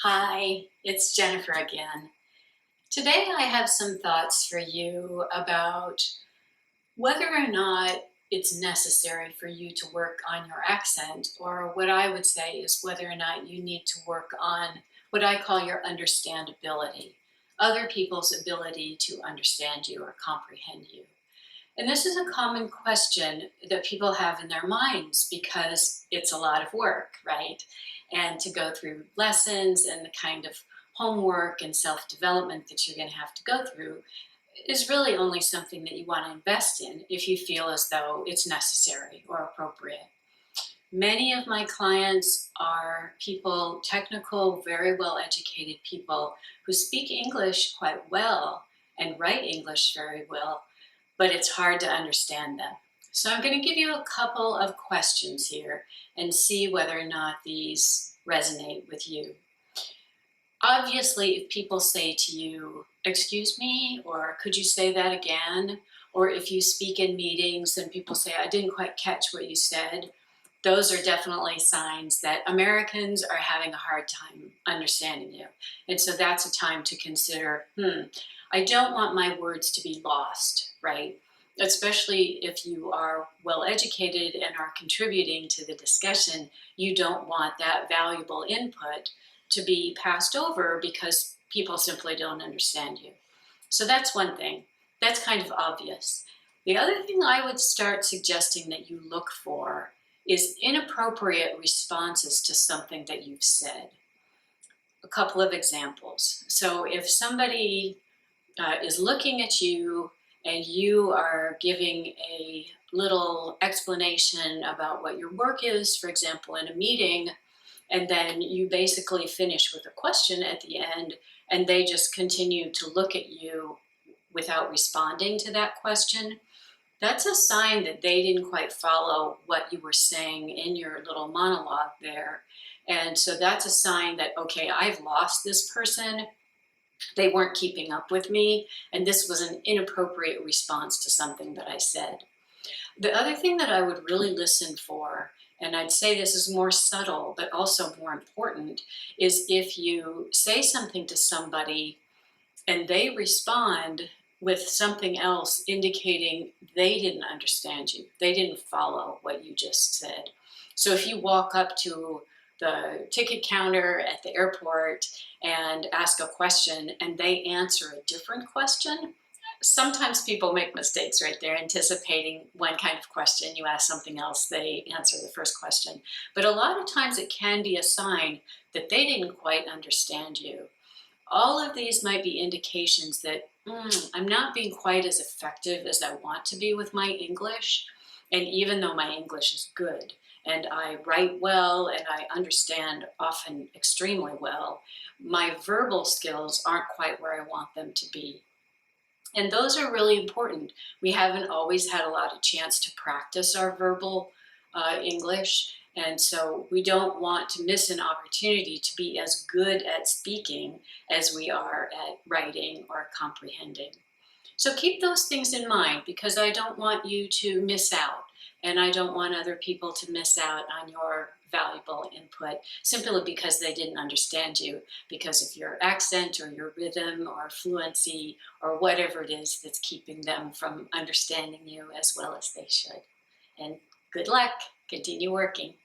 Hi, it's Jennifer again. Today I have some thoughts for you about whether or not it's necessary for you to work on your accent, or what I would say is whether or not you need to work on what I call your understandability, other people's ability to understand you or comprehend you. And this is a common question that people have in their minds because it's a lot of work, right? And to go through lessons and the kind of homework and self development that you're going to have to go through is really only something that you want to invest in if you feel as though it's necessary or appropriate. Many of my clients are people, technical, very well educated people who speak English quite well and write English very well, but it's hard to understand them. So I'm going to give you a couple of questions here and see whether or not these resonate with you. Obviously, if people say to you, "Excuse me," or "Could you say that again?" Or if you speak in meetings and people say, "I didn't quite catch what you said," those are definitely signs that Americans are having a hard time understanding you. And so that's a time to consider, I don't want my words to be lost, right? Especially if you are well educated and are contributing to the discussion, you don't want that valuable input to be passed over because people simply don't understand you. So that's one thing. That's kind of obvious. The other thing I would start suggesting that you look for is inappropriate responses to something that you've said. A couple of examples. So if somebody is looking at you and you are giving a little explanation about what your work is, for example, in a meeting, and then you basically finish with a question at the end, and they just continue to look at you without responding to that question, that's a sign that they didn't quite follow what you were saying in your little monologue there. And so that's a sign that, okay, I've lost this person. They weren't keeping up with me, and this was an inappropriate response to something that I said. The other thing that I would really listen for, and I'd say this is more subtle but also more important, is if you say something to somebody and they respond with something else indicating they didn't understand you, they didn't follow what you just said. So if you walk up to the ticket counter at the airport and ask a question and they answer a different question, sometimes people make mistakes right there, anticipating one kind of question, you ask something else, they answer the first question. But a lot of times it can be a sign that they didn't quite understand you. All of these might be indications that I'm not being quite as effective as I want to be with my English. And even though my English is good and I write well and I understand often extremely well, my verbal skills aren't quite where I want them to be. And those are really important. We haven't always had a lot of chance to practice our verbal English. And so we don't want to miss an opportunity to be as good at speaking as we are at writing or comprehending. So keep those things in mind because I don't want you to miss out. And I don't want other people to miss out on your valuable input simply because they didn't understand you because of your accent or your rhythm or fluency or whatever it is that's keeping them from understanding you as well as they should. And good luck. Continue working.